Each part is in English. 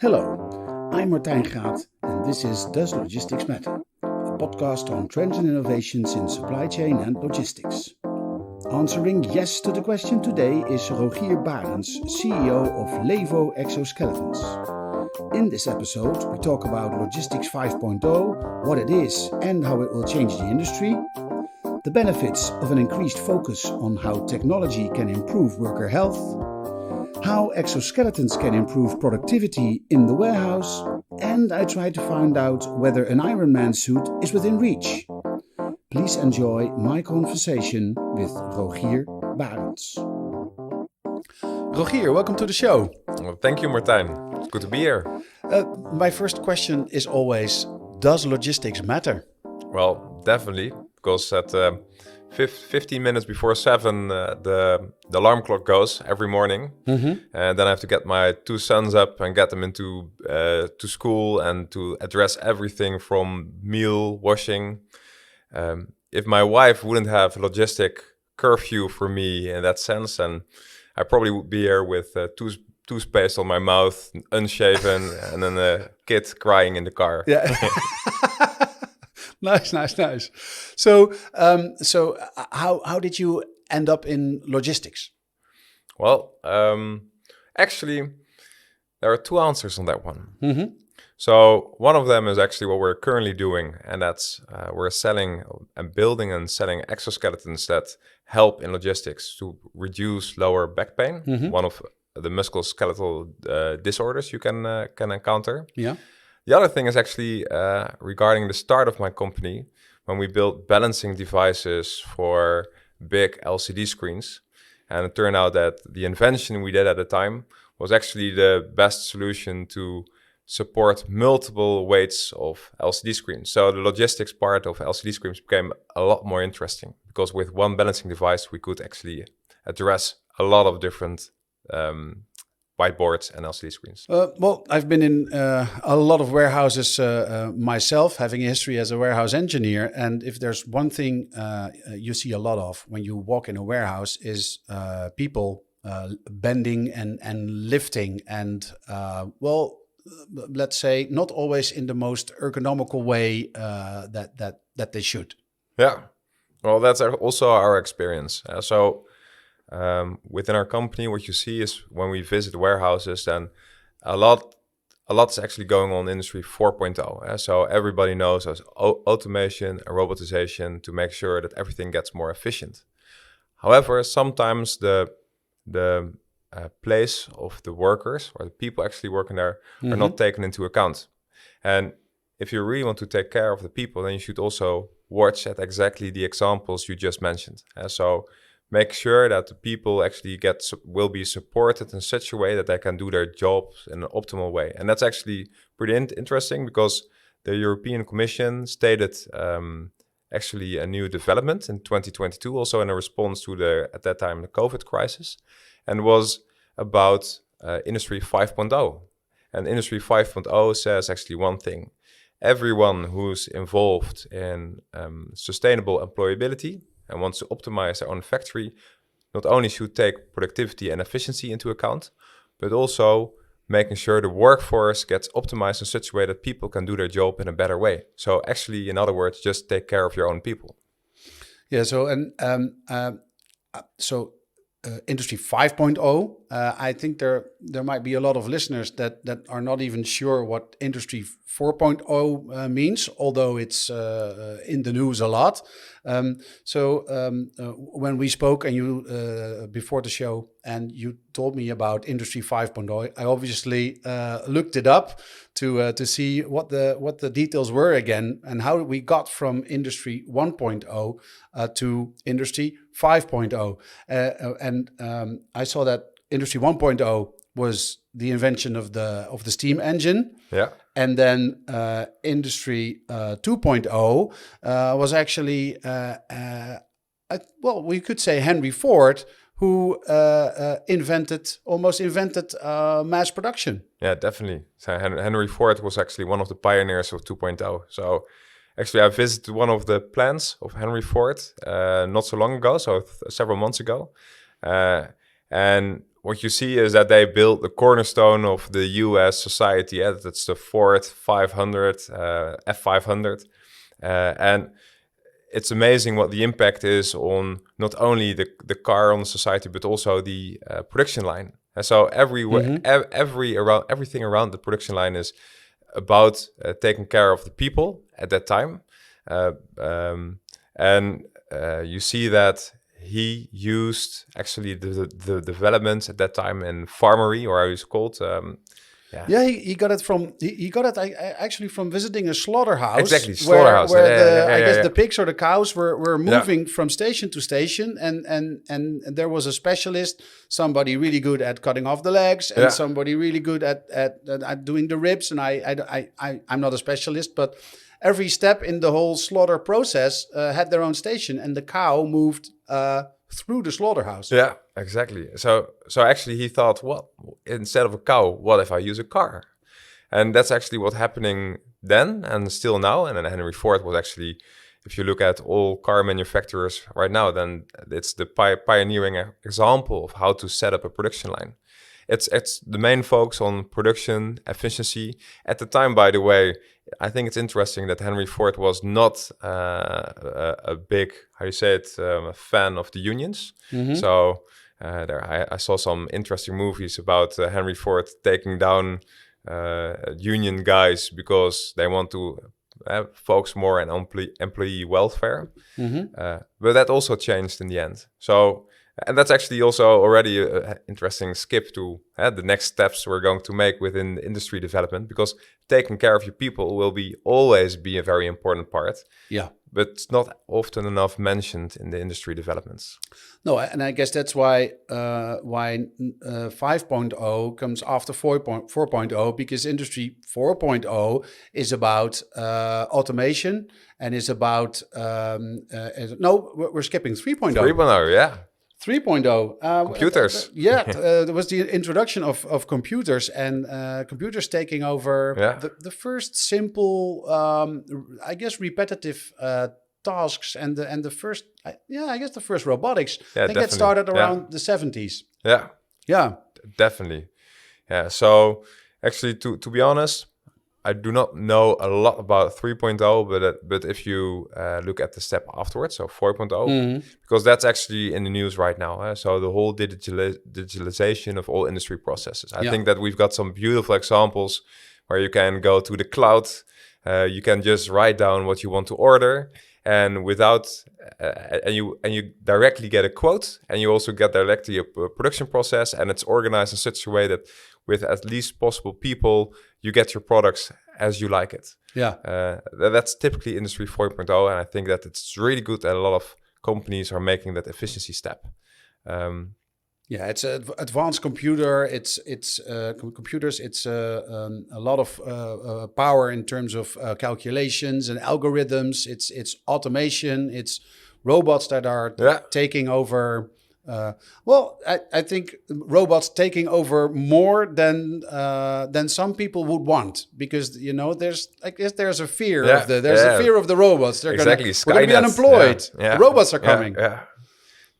Hello, I'm Martijn Gaat and this is Does Logistics Matter? A podcast on trends and innovations in supply chain and logistics. Answering yes to the question today is Rogier Barents, CEO of Laevo Exoskeletons. In this episode, we talk about Logistics 5.0, what it is and how it will change the industry, the benefits of an increased focus on how technology can improve worker health, how exoskeletons can improve productivity in the warehouse, and I try to find out whether an Ironman suit is within reach. Please enjoy my conversation with Rogier Barents. Rogier, welcome to the show. Well, thank you, Martijn. It's good to be here. My first question is always, does logistics matter? Well, definitely, because at 15 minutes before 7, the alarm clock goes every morning. And then I have to get my 2 sons up and get them into to school and to address everything from meal, washing. If my wife wouldn't have logistic curfew for me in that sense, then I probably would be here with toothpaste on my mouth, unshaven, and then a kid crying in the car. Yeah. Nice. So how did you end up in logistics? Well, actually, there are 2 answers on that one. So one of them is actually what we're currently doing, and that's we're selling and building and selling exoskeletons that help in logistics to reduce lower back pain, one of the musculoskeletal disorders you can encounter. Yeah. The other thing is actually regarding the start of my company, when we built balancing devices for big LCD screens. And it turned out that the invention we did at the time was actually the best solution to support multiple weights of LCD screens. So the logistics part of LCD screens became a lot more interesting because with one balancing device, we could actually address a lot of different whiteboards and LCD screens. Well, I've been in a lot of warehouses myself, having a history as a warehouse engineer. And if there's one thing you see a lot of when you walk in a warehouse is people bending and lifting and, let's say not always in the most ergonomical way that they should. Yeah, well, that's also our experience. Within our company, what you see is when we visit warehouses, then a lot is actually going on in Industry 4.0. So everybody knows as automation and robotization to make sure that everything gets more efficient. However, sometimes the place of the workers or the people actually working there are not taken into account. And if you really want to take care of the people, then you should also watch at exactly the examples you just mentioned. So make sure that the people actually will be supported in such a way that they can do their jobs in an optimal way. And that's actually pretty interesting because the European Commission stated actually a new development in 2022, also in a response to at that time, the COVID crisis, and was about Industry 5.0. And Industry 5.0 says actually one thing. Everyone who's involved in sustainable employability and wants to optimize their own factory, not only should take productivity and efficiency into account, but also making sure the workforce gets optimized in such a way that people can do their job in a better way. So actually, in other words, just take care of your own people. Yeah, so Industry 5.0, I think there might be a lot of listeners that are not even sure what Industry 4.0 means, although it's in the news a lot. When we spoke and you before the show and you told me about Industry 5.0, I obviously looked it up to see what the details were again and how we got from Industry 1.0 to Industry 5.0. I saw that Industry 1.0 was the invention of the steam engine. Yeah. And then Industry 2.0 was actually, we could say Henry Ford, who almost invented mass production. Yeah, definitely. So Henry Ford was actually one of the pioneers of 2.0. So actually, I visited one of the plants of Henry Ford not so long ago, so several months ago. And what you see is that they built the cornerstone of the US society. That's the Ford 500, F500. And it's amazing what the impact is on not only the car on the society, but also the production line. And so everything around the production line is about taking care of the people at that time. You see that he used actually the developments at that time in farmery, or how it's called. He got it from actually from visiting a slaughterhouse. Exactly, slaughterhouse. Where I guess the pigs or the cows were moving from station to station, and there was a specialist, somebody really good at cutting off the legs, and somebody really good at doing the ribs. And I'm not a specialist, but every step in the whole slaughter process had their own station, and the cow moved through the slaughterhouse. Yeah, exactly. So actually he thought, well, instead of a cow, what if I use a car? And that's actually what's happening then and still now. And then Henry Ford was actually, if you look at all car manufacturers right now, then it's the pioneering example of how to set up a production line. It's the main focus on production efficiency. At the time, by the way, I think it's interesting that Henry Ford was not a big, fan of the unions. Mm-hmm. So I saw some interesting movies about Henry Ford taking down union guys because they want to focus more on employee welfare. Mm-hmm. But that also changed in the end. So. And that's actually also already an interesting skip to the next steps we're going to make within industry development, because taking care of your people will always be a very important part. Yeah. But it's not often enough mentioned in the industry developments. No, and I guess that's why 5.0 comes after 4.0, because industry 4.0 is about automation and is about, we're skipping 3.0. 3.0, yeah. 3.0. Computers. There was the introduction of computers and computers taking over the first simple, repetitive tasks and the first, the first robotics. Yeah, they get started around the 70s. Yeah. Yeah. Definitely. Yeah. So actually, to be honest, I do not know a lot about 3.0, but if you look at the step afterwards, so 4.0, because that's actually in the news right now. So the whole digitalization of all industry processes. I think that we've got some beautiful examples where you can go to the cloud, you can just write down what you want to order, and you directly get a quote, and you also get directly a production process, and it's organized in such a way that with at least possible people, you get your products as you like it. Yeah. That's typically industry 4.0, and I think that it's really good that a lot of companies are making that efficiency step. It's an advanced computer. It's computers. It's a lot of power in terms of calculations and algorithms. It's automation. It's robots that are taking over. I think robots taking over more than some people would want, because there's a fear of a fear of the robots. They're we're going to be unemployed. The robots are coming. Yeah.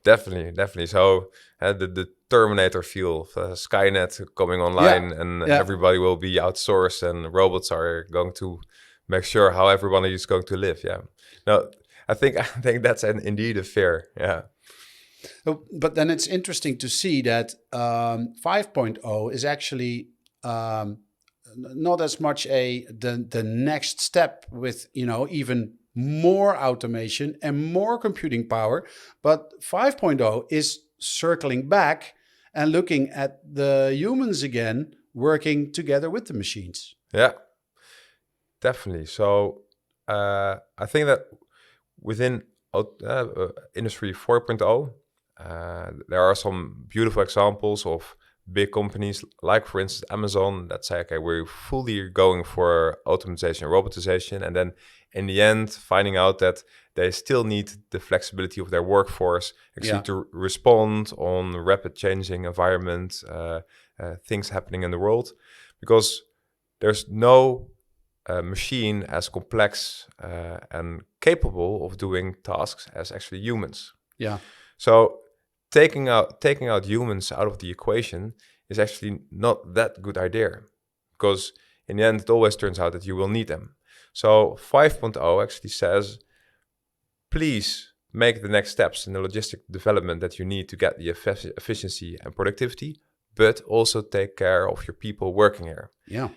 Definitely. So the Terminator feel of Skynet coming online, and everybody will be outsourced, and robots are going to make sure how everybody is going to live. Yeah. No, I think that's indeed a fear. Yeah. But then it's interesting to see that 5.0 is actually not as much the next step with even more automation and more computing power, but 5.0 is circling back and looking at the humans again, working together with the machines. Yeah, definitely. So I think that within Industry 4.0, there are some beautiful examples of big companies like, for instance, Amazon, that say, okay, we're fully going for automation, robotization, and then in the end, finding out that they still need the flexibility of their workforce actually to respond on rapid changing environment, things happening in the world, because there's no machine as complex and capable of doing tasks as actually humans. Yeah. So taking out humans out of the equation is actually not that good idea, because in the end it always turns out that you will need them. So 5.0 actually says, please make the next steps in the logistic development that you need to get the efficiency and productivity, but also take care of your people working here. Yeah.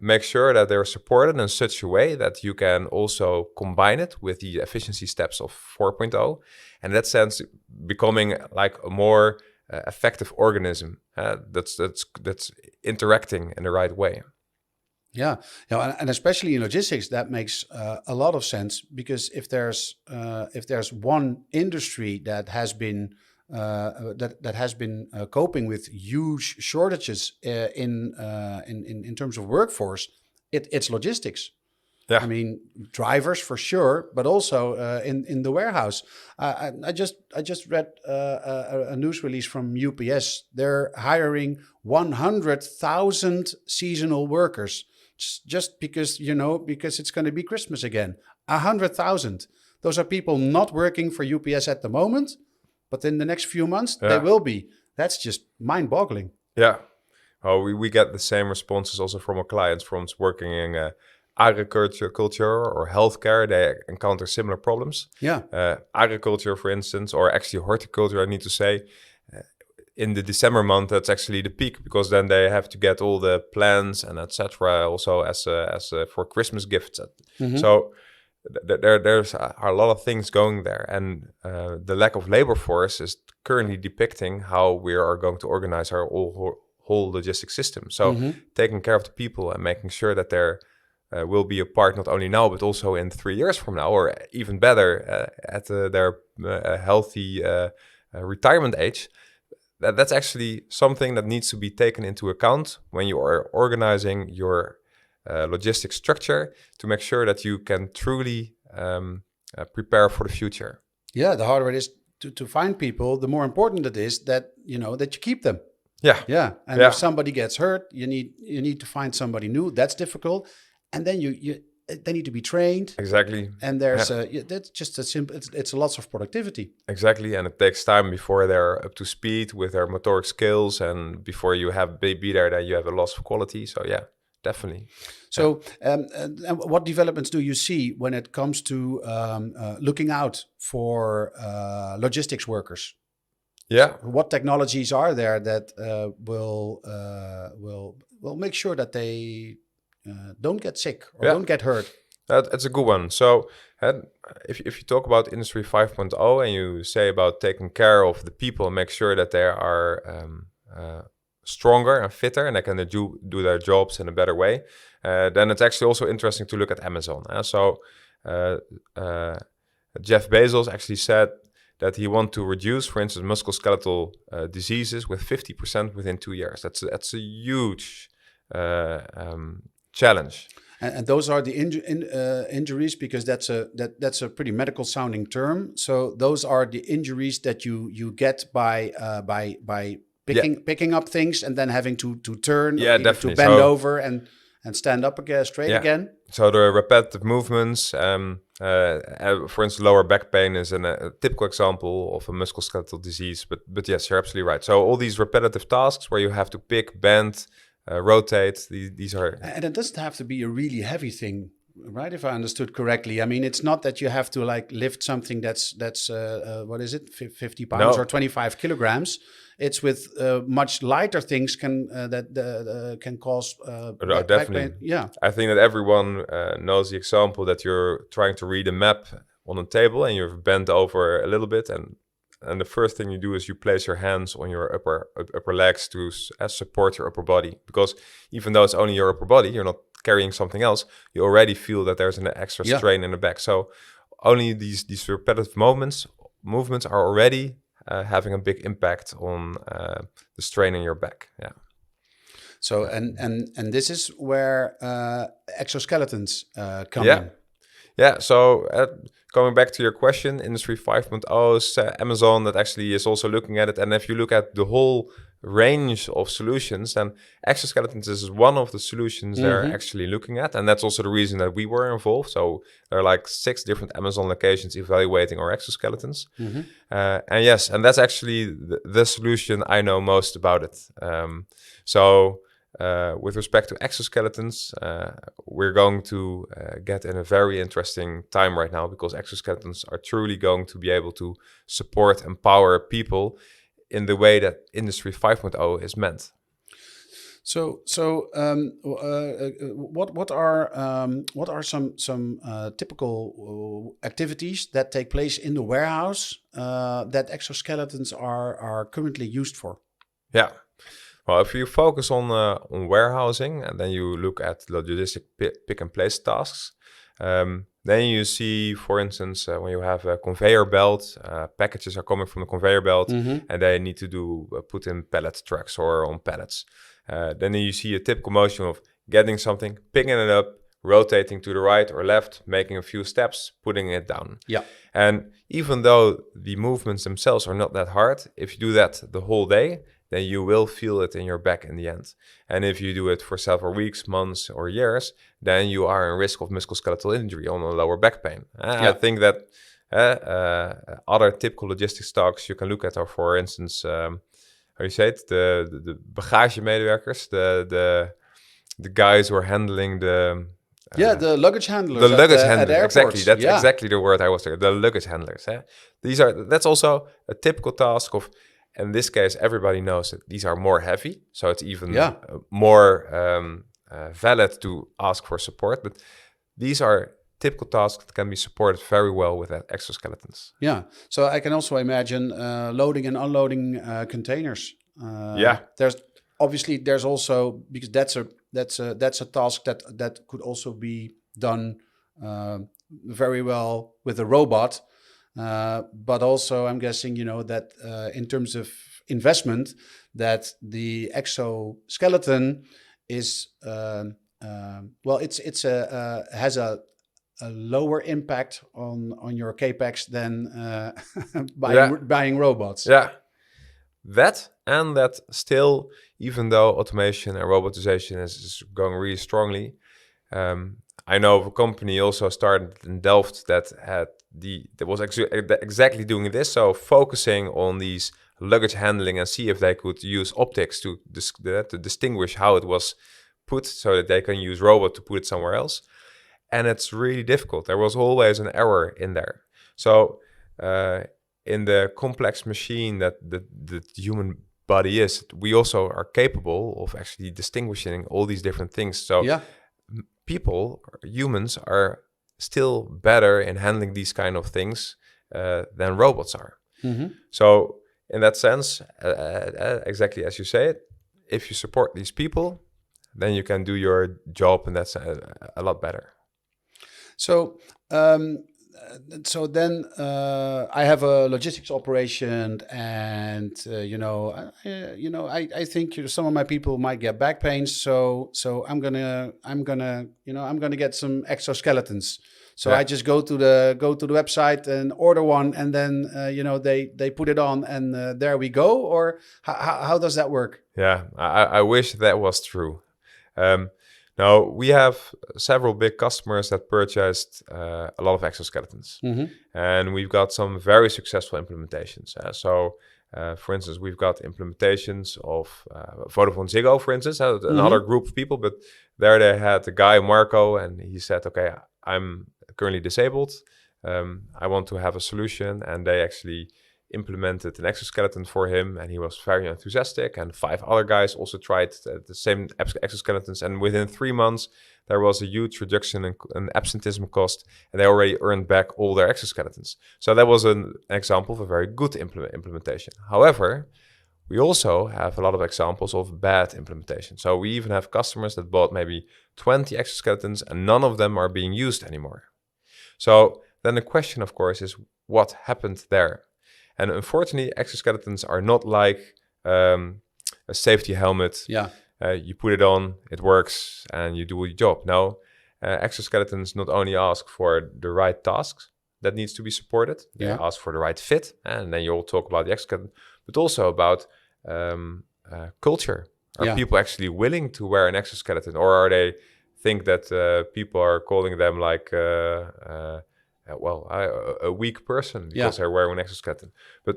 Make sure that they're supported in such a way that you can also combine it with the efficiency steps of 4.0. And in that sense, becoming like a more effective organism that's interacting in the right way. Yeah, and especially in logistics, that makes a lot of sense, because if there's one industry that has been coping with huge shortages in terms of workforce, it's logistics. Yeah. I mean, drivers for sure, but also in the warehouse. I just read a news release from UPS. They're hiring 100,000 seasonal workers just because it's going to be Christmas again. 100,000. Those are people not working for UPS at the moment, but in the next few months they will be. That's just mind-boggling. Yeah. Oh, we get the same responses also from our clients from working in agriculture or healthcare. They encounter similar problems. Yeah. Agriculture, for instance, or actually horticulture, I need to say, in the December month, that's actually the peak, because then they have to get all the plants and etc. Also as for Christmas gifts. Mm-hmm. So there's a lot of things going there, and the lack of labor force is currently depicting how we are going to organize our whole logistics system. So taking care of the people and making sure that there will be a part not only now but also in 3 years from now, or even better at their healthy retirement age. That's actually something that needs to be taken into account when you are organizing your logistic structure, to make sure that you can truly prepare for the future. Yeah, the harder it is to find people, the more important it is that that you keep them. Yeah. And if somebody gets hurt, you need to find somebody new. That's difficult, and then they need to be trained. Exactly. And there's that's just a simple. It's lots of productivity. Exactly, and it takes time before they're up to speed with their motoric skills, and before you have be there, then you have a loss of quality. So yeah, definitely. So, and what developments do you see when it comes to looking out for logistics workers? Yeah. What technologies are there that will make sure that they don't get sick or don't get hurt? That's a good one. So if you talk about Industry 5.0 and you say about taking care of the people and make sure that they are stronger and fitter and they can do their jobs in a better way, then it's actually also interesting to look at Amazon. So Jeff Bezos actually said that he wants to reduce, for instance, musculoskeletal diseases with 50% within 2 years. That's a huge challenge. And those are the injuries, because that's a pretty medical sounding term. So those are the injuries that you get by picking up things and then having to turn, definitely. to bend over and stand up again, straight again. So the repetitive movements, for instance, lower back pain is a typical example of a musculoskeletal disease. But yes, you're absolutely right. So all these repetitive tasks where you have to pick, bend, rotate, these are... And it doesn't have to be a really heavy thing, right? If I understood correctly. I mean, it's not that you have to lift something that's what is it, 50 pounds or 25 kilograms. It's with much lighter things can cause definitely. back pain. Yeah, I think that everyone knows the example that you're trying to read a map on a table and you've bent over a little bit, and the first thing you do is you place your hands on your upper legs to support your upper body, because even though it's only your upper body, you're not carrying something else, you already feel that there's an extra strain in the back. So only these repetitive movements are already having a big impact on the strain in your back. Yeah. So and this is where exoskeletons come in. Yeah. So coming back to your question, Industry 5.0 is Amazon that actually is also looking at it. And if you look at the whole range of solutions, then exoskeletons is one of the solutions they're actually looking at. And that's also the reason that we were involved. So there are like 6 different Amazon locations evaluating our exoskeletons. And yes, and that's actually the solution I know most about it. With respect to exoskeletons, we're going to get in a very interesting time right now, because exoskeletons are truly going to be able to support, empower people in the way that Industry 5.0 is meant. What are some typical activities that take place in the warehouse that exoskeletons are currently used for? Yeah. Well, if you focus on warehousing, and then you look at logistic pick and place tasks, then you see, for instance, when you have a conveyor belt, packages are coming from the conveyor belt, and they need to put in pallet trucks or on pallets. Then you see a typical motion of getting something, picking it up, rotating to the right or left, making a few steps, putting it down. Yeah. And even though the movements themselves are not that hard, if you do that the whole day, then you will feel it in your back in the end. And if you do it for several weeks, months, or years, then you are in risk of musculoskeletal injury on a lower back pain. I think that other typical logistics tasks you can look at are, for instance, how you say it, the bagagemedewerkers, the guys who are handling the luggage handlers. The luggage handlers, at exactly. That's exactly the word I was thinking. The luggage handlers. That's also a typical task of. In this case, everybody knows that these are more heavy, so it's even more valid to ask for support. But these are typical tasks that can be supported very well with exoskeletons. Yeah, so I can also imagine loading and unloading containers. There's also, because that's a task that could also be done very well with a robot. But also, I'm guessing, that in terms of investment, that the exoskeleton is has a lower impact on your capex than buying robots. Yeah, that still, even though automation and robotization is going really strongly. I know of a company also started in Delft that was exactly doing this. So focusing on these luggage handling and see if they could use optics to distinguish how it was put, so that they can use robot to put it somewhere else. And it's really difficult. There was always an error in there. So in the complex machine that the human body is, we also are capable of actually distinguishing all these different things. So humans are still better in handling these kind of things than robots are. So in that sense, exactly as you say it, if you support these people, then you can do your job, and that's a lot better. So then I have a logistics operation, and I think some of my people might get back pains. So I'm gonna get some exoskeletons. So I just go to the website and order one, and then they put it on, and there we go. Or how does that work? Yeah, I wish that was true. Now, we have several big customers that purchased a lot of exoskeletons. And we've got some very successful implementations. For instance, we've got implementations of Vodafone Ziggo, for instance, another group of people. But there they had the guy, Marco, and he said, okay, I'm currently disabled. I want to have a solution. And they actually implemented an exoskeleton for him, and he was very enthusiastic. And 5 other guys also tried the same exoskeletons, and within 3 months there was a huge reduction in absenteeism cost, and they already earned back all their exoskeletons. So that was an example of a very good implementation. However, we also have a lot of examples of bad implementation. So we even have customers that bought maybe 20 exoskeletons, and none of them are being used anymore. So then the question, of course, is what happened there? And unfortunately, exoskeletons are not like a safety helmet. You put it on, it works, and you do your job. No, exoskeletons not only ask for the right tasks that needs to be supported, they ask for the right fit, and then you'll talk about the exoskeleton, but also about culture. Are Yeah. people actually willing to wear an exoskeleton, or are they think that people are calling them like a weak person because they're wearing an exoskeleton? But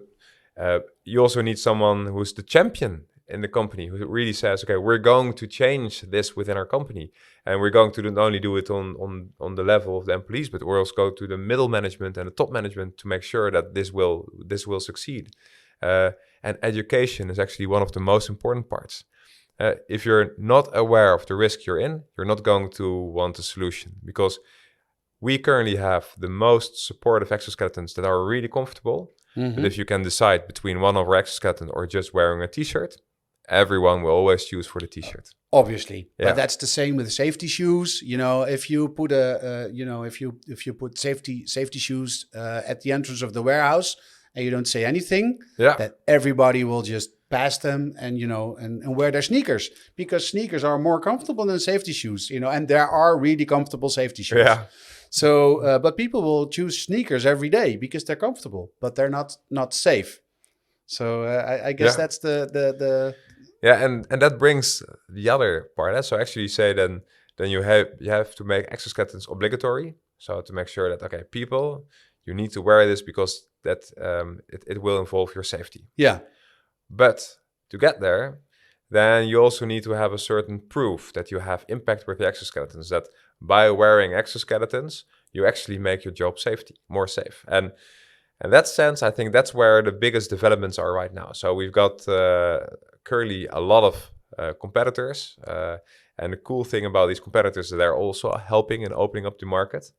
you also need someone who's the champion in the company, who really says, okay, we're going to change this within our company, and we're going to not only do it on the level of the employees, but we'll also go to the middle management and the top management to make sure that this will succeed. And education is actually one of the most important parts. If you're not aware of the risk you're in, you're not going to want a solution, because we currently have the most supportive exoskeletons that are really comfortable. But if you can decide between one of our exoskeleton or just wearing a t-shirt, everyone will always choose for the t-shirt. Obviously, Yeah. but that's the same with safety shoes. If you put if you put safety shoes at the entrance of the warehouse and you don't say anything, that everybody will just pass them and and wear their sneakers, because sneakers are more comfortable than safety shoes. And there are really comfortable safety shoes. Yeah. So, but people will choose sneakers every day because they're comfortable, but they're not safe. So I guess that's the Yeah, and that brings the other part. So actually, you say then you have to make exoskeletons obligatory. So to make sure that people, you need to wear this because that it will involve your safety. Yeah. But to get there, then you also need to have a certain proof that you have impact with the exoskeletons. That by wearing exoskeletons, you actually make your job more safe. And in that sense, I think that's where the biggest developments are right now. So we've got currently a lot of competitors. And the cool thing about these competitors is they're also helping and opening up the market.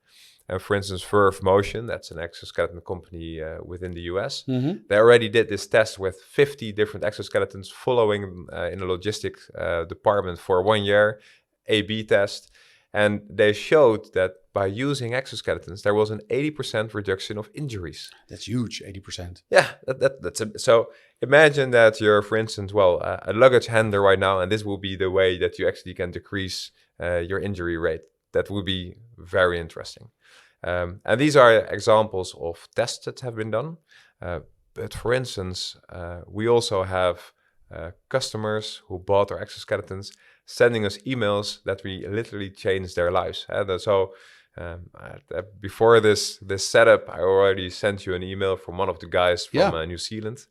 And for instance, Verve Motion, that's an exoskeleton company within the US. They already did this test with 50 different exoskeletons following in the logistics department for 1 year, A/B test. And they showed that by using exoskeletons, there was an 80% reduction of injuries. That's huge, 80%. Yeah, so imagine that you're, for instance, a luggage handler right now, and this will be the way that you actually can decrease your injury rate. That would be very interesting. And these are examples of tests that have been done. But for instance, we also have customers who bought our exoskeletons sending us emails that we literally changed their lives. Before this setup, I already sent you an email from one of the guys from New Zealand.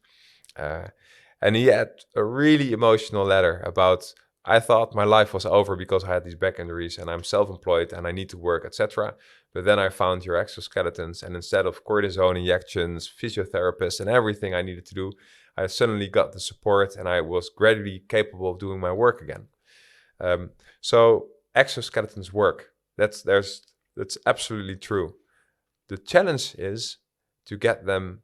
And he had a really emotional letter about, I thought my life was over because I had these back injuries and I'm self-employed and I need to work, etc. But then I found your exoskeletons, and instead of cortisone injections, physiotherapists, and everything I needed to do, I suddenly got the support and I was gradually capable of doing my work again. So exoskeletons work. That's absolutely true. The challenge is to get them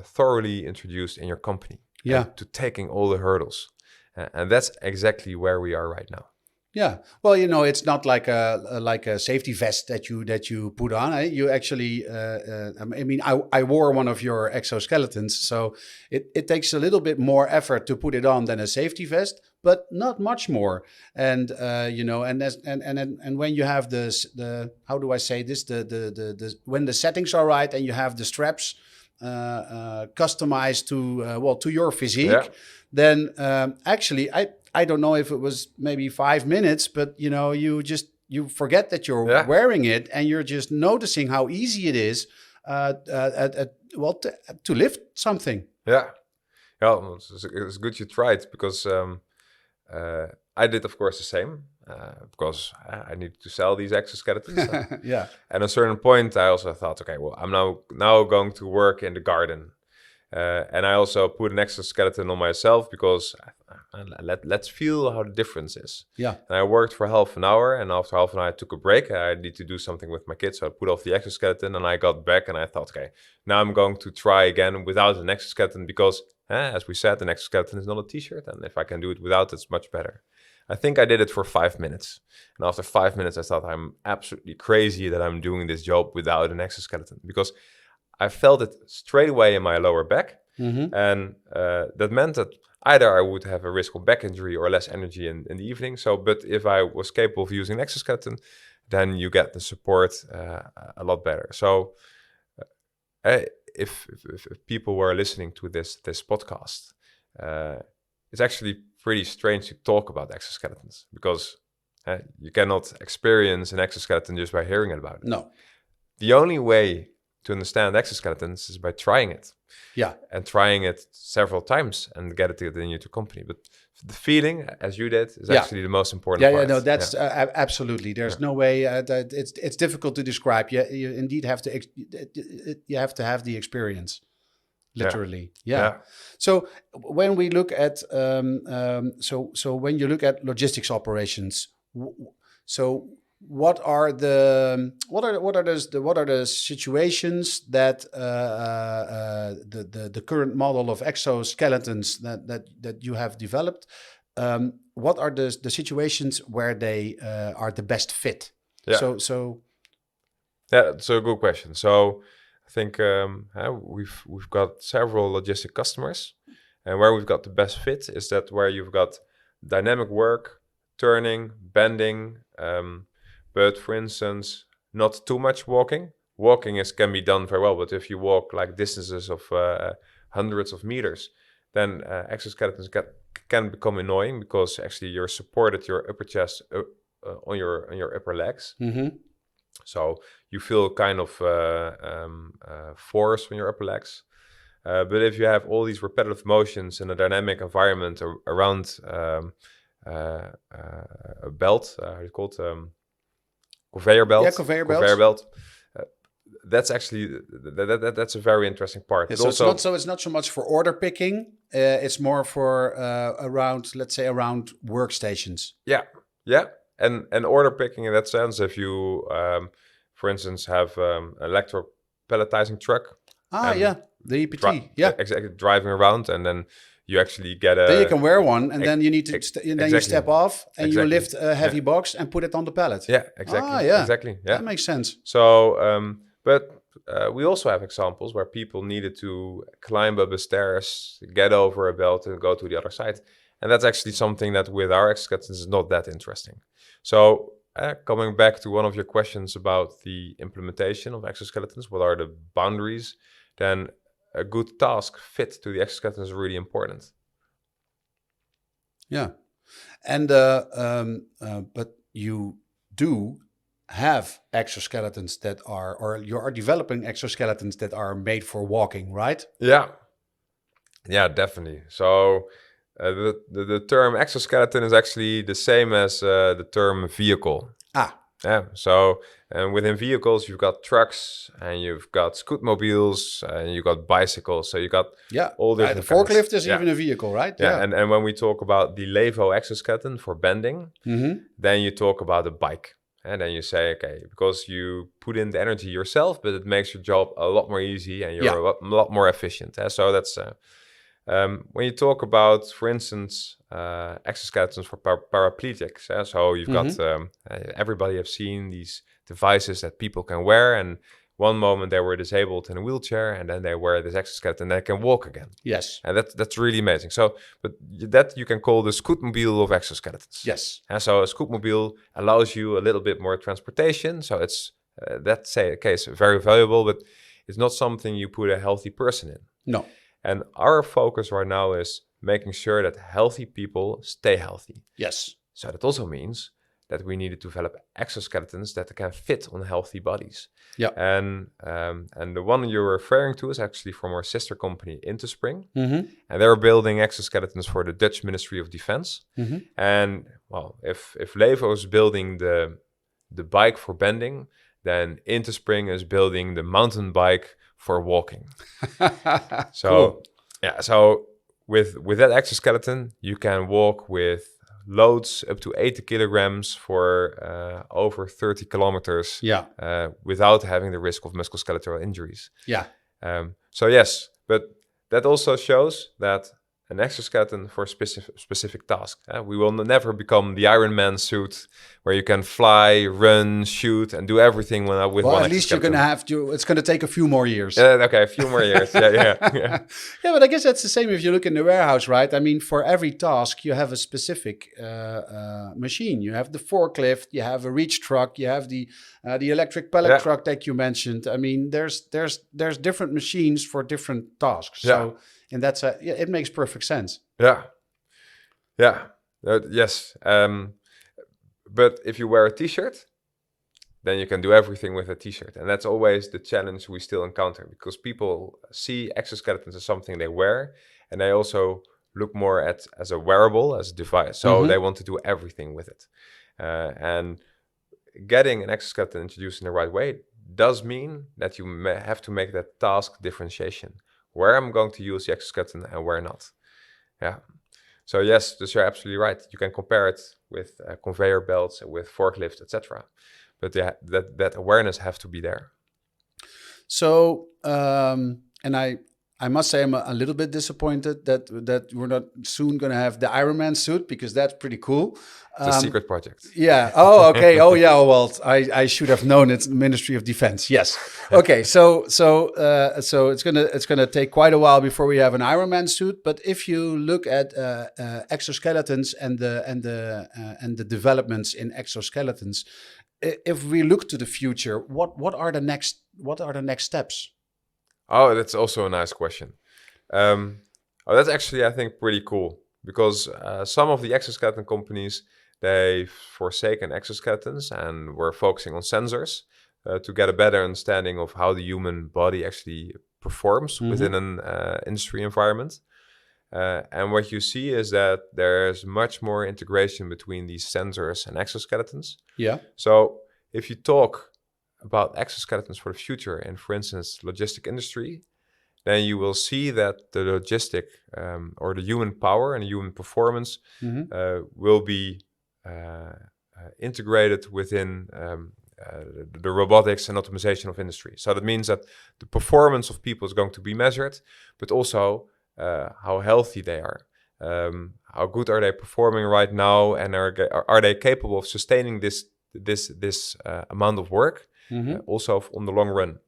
thoroughly introduced in your company. To taking all the hurdles. And that's exactly where we are right now. Yeah, well, it's not like a safety vest that you put on. You actually, I wore one of your exoskeletons, so it takes a little bit more effort to put it on than a safety vest, but not much more. And and when you have the how do I say this, the when the settings are right and you have the straps customized to your physique, then actually I don't know if it was maybe 5 minutes, but you forget that you're wearing it and you're just noticing how easy it is to lift something. Yeah, it's good you tried, because I did, of course, the same. Because I need to sell these exoskeletons. Yeah. At a certain point, I also thought, okay, well, I'm now going to work in the garden. And I also put an exoskeleton on myself because let's feel how the difference is. Yeah. And I worked for half an hour, and after half an hour I took a break. I need to do something with my kids, so I put off the exoskeleton and I got back and I thought, okay, now I'm going to try again without an exoskeleton, because as we said, an exoskeleton is not a t-shirt, and if I can do it without, it's much better. I think I did it for 5 minutes. And after 5 minutes, I thought, I'm absolutely crazy that I'm doing this job without an exoskeleton, because I felt it straight away in my lower back. And that meant that either I would have a risk of back injury or less energy in the evening. But if I was capable of using an exoskeleton, then you get the support a lot better. So if people were listening to this podcast, it's actually pretty strange to talk about exoskeletons because you cannot experience an exoskeleton just by hearing about it. No. The only way to understand exoskeletons is by trying it. Yeah. And trying it several times and get it in your company. But the feeling, as you did, is actually the most important part. Yeah, no, that's absolutely. There's no way that it's difficult to describe. You indeed have to you have to have the experience, literally. Yeah. So when we look at so when you look at logistics operations, so what are the situations that the current model of exoskeletons that you have developed? What are the situations where they are the best fit? Yeah. So that's a good question. So I think we've got several logistic customers, and where we've got the best fit is that where you've got dynamic work, turning, bending. But for instance, not too much walking. Walking can be done very well, but if you walk like distances of hundreds of meters, then exoskeletons can become annoying because actually you're supported your upper chest on your upper legs. Mm-hmm. So you feel kind of force on your upper legs. But if you have all these repetitive motions in a dynamic environment around a belt, how do you call it? Conveyor belt. Yeah, conveyor belt. That's actually that's a very interesting part. Yeah, so it's not so much for order picking. It's more for around, let's say, around workstations. Yeah, and order picking in that sense. If you, for instance, have electro pelletizing truck. The EPT. Exactly, driving around, and then you actually get a. Then you can wear one, and then you need to. Then you step off, and you lift a heavy box and put it on the pallet. Yeah, exactly. Exactly. Yeah, that makes sense. So, but we also have examples where people needed to climb up the stairs, get over a belt, and go to the other side, and that's actually something that with our exoskeletons is not that interesting. So, coming back to one of your questions about the implementation of exoskeletons, what are the boundaries? Then a good task fit to the exoskeleton is really important. Yeah, and but you do have exoskeletons that are, or you are developing exoskeletons that are made for walking, right? Yeah, definitely. So the term exoskeleton is actually the same as the term vehicle. Yeah, so within vehicles, you've got trucks and you've got scootmobiles and you've got bicycles. So you got all different the forklift is even a vehicle, right? Yeah. And when we talk about the Laevo exoskeleton for bending, then you talk about a bike. And then you say, okay, because you put in the energy yourself, but it makes your job a lot more easy and you're a lot more efficient. So that's... when you talk about, for instance, exoskeletons for paraplegics, so you've got everybody have seen these devices that people can wear, and one moment they were disabled in a wheelchair, and then they wear this exoskeleton and they can walk again. Yes, and that's really amazing. So, but that you can call the scootmobile of exoskeletons. Yes, and so a scootmobile allows you a little bit more transportation. So it's that's a case very valuable, but it's not something you put a healthy person in. No. And our focus right now is making sure that healthy people stay healthy. Yes. So that also means that we need to develop exoskeletons that can fit on healthy bodies. Yeah. And the one you're referring to is actually from our sister company, industryThe. And they're building exoskeletons for the Dutch Ministry of Defense. And well, if Laevo is building the bike for bending, then industryThe is building the mountain bike for walking. So cool. Yeah, so with that exoskeleton, you can walk with loads up to 80 kilograms for over 30 kilometers without having the risk of musculoskeletal injuries. Yeah. So yes, but that also shows that an exoskeleton for a specific task. We will never become the Ironman Suit where you can fly, run, shoot, and do everything with one exoskeleton. Well, at least you're going to have to, it's going to take a few more years. Okay, a few more years. Yeah. Yeah, but I guess that's the same if you look in the warehouse, right? I mean, for every task, you have a specific machine. You have the forklift, you have a reach truck, you have the electric pallet truck that you mentioned. I mean, there's different machines for different tasks. So... And it makes perfect sense. Yeah. Yeah. Yes. But if you wear a t-shirt, then you can do everything with a t-shirt. And that's always the challenge we still encounter, because people see exoskeletons as something they wear, and they also look more at as a wearable, as a device. So they want to do everything with it. And getting an exoskeleton introduced in the right way does mean that you have to make that task differentiation. Where I'm going to use the exoskeleton and where not. Yeah. So yes, you're absolutely right. You can compare it with conveyor belts, with forklifts, etc. But that awareness have to be there. So, and I must say I'm a little bit disappointed that we're not soon going to have the Ironman Suit, because that's pretty cool. It's a secret project. Yeah. Oh, okay. Oh, yeah. Well, I should have known it's Ministry of Defense. Yes. Okay. So it's gonna take quite a while before we have an Ironman Suit. But if you look at exoskeletons and the developments in exoskeletons, if we look to the future, what are the next steps? Oh, that's also a nice question. That's actually, I think, pretty cool, because some of the exoskeleton companies, they've forsaken exoskeletons and were focusing on sensors to get a better understanding of how the human body actually performs within an industry environment. And what you see is that there's much more integration between these sensors and exoskeletons. Yeah. So if you talk about exoskeletons for the future in, for instance, logistic industry, then you will see that the logistic or the human power and the human performance will be integrated within the robotics and optimization of industry. So that means that the performance of people is going to be measured, but also how healthy they are. How good are they performing right now, and are they capable of sustaining this amount of work also on the long run?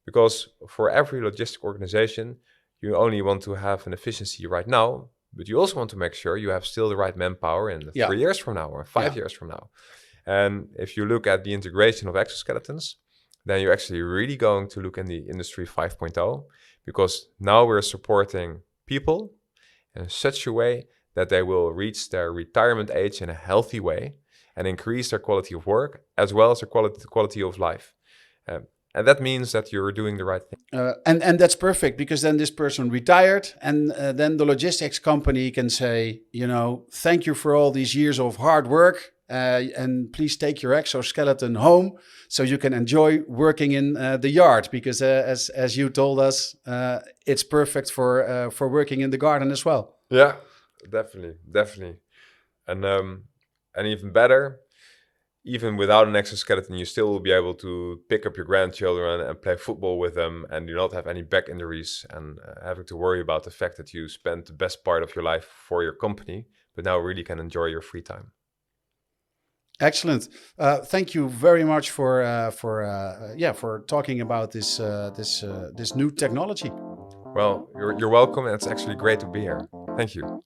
Because for every logistic organization, you only want to have an efficiency right now, but you also want to make sure you have still the right manpower in 3 years from now or 5 years from now. And if you look at the integration of exoskeletons, then you're actually really going to look in the industry 5.0, because now we're supporting people in such a way that they will reach their retirement age in a healthy way and increase their quality of work as well as their quality of life. And that means that you're doing the right thing. And that's perfect, because then this person retired, and then the logistics company can say, thank you for all these years of hard work, and please take your exoskeleton home so you can enjoy working in the yard, because as you told us, it's perfect for working in the garden as well. Yeah, definitely. And even better, even without an exoskeleton, you still will be able to pick up your grandchildren and play football with them, and do not have any back injuries and having to worry about the fact that you spent the best part of your life for your company, but now really can enjoy your free time. Excellent. Thank you very much for talking about this new technology. Well, you're welcome, and it's actually great to be here. Thank you.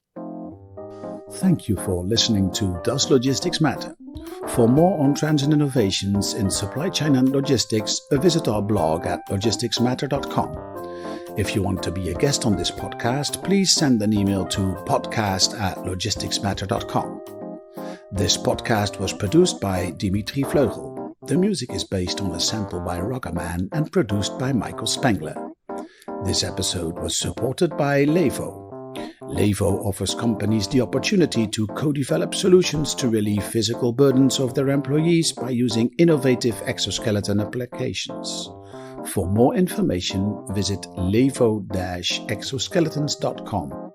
Thank you for listening to Does Logistics Matter? For more on trends and innovations in supply chain and logistics, visit our blog at logisticsmatter.com. If you want to be a guest on this podcast, please send an email to podcast@logisticsmatter.com. This podcast was produced by Dimitri Vleugel. The music is based on a sample by Rogier and produced by Michael Spengler. This episode was supported by Laevo. Laevo offers companies the opportunity to co-develop solutions to relieve physical burdens of their employees by using innovative exoskeleton applications. For more information, visit laevo-exoskeletons.com.